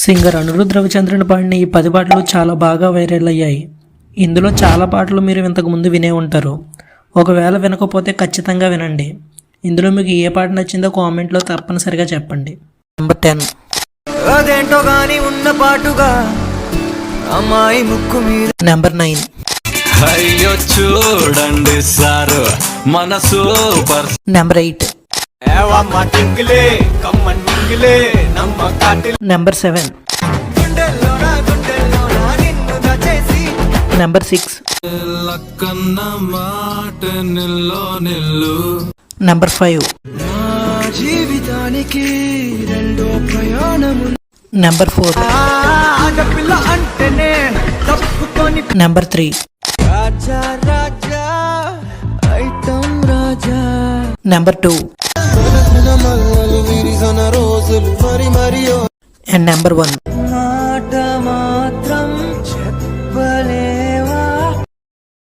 Singer Anirudh Ravichandran పాడిన ఈ 10 పాటలు చాలా బాగా వైరల్ అయ్యాయి. ఇందులో చాలా పాటలు మీరు ఇంతకు ముందు వినే ఉంటారు. ఒకవేళ వినకపోతే ఖచ్చితంగా వినండి. ఇందులో మీకు ఏ పాట నచ్చిందో కామెంట్లో తప్పనిసరిగా చెప్పండి. నెంబర్ 10 అదేంటో గాని ఉన్న పాటుగా అమ్మాయి ముక్కు మీద. నెంబర్ 9 అయ్యో చూడండి సారు మన super. Number 8 number 7 number 6 Lakkanna మాట నిల్లో నిల్లు. నెంబర్ 5 జీవితానికి రెండో ప్రయాణము. నెంబర్ 4 ఆడపిల్ల అంటేనే తప్పుకొని. నెంబర్ 3 రాజా రాజా ఐటం రాజా. నెంబర్ 2 రోజులు మరి మరి అండ్ నెంబర్ 1.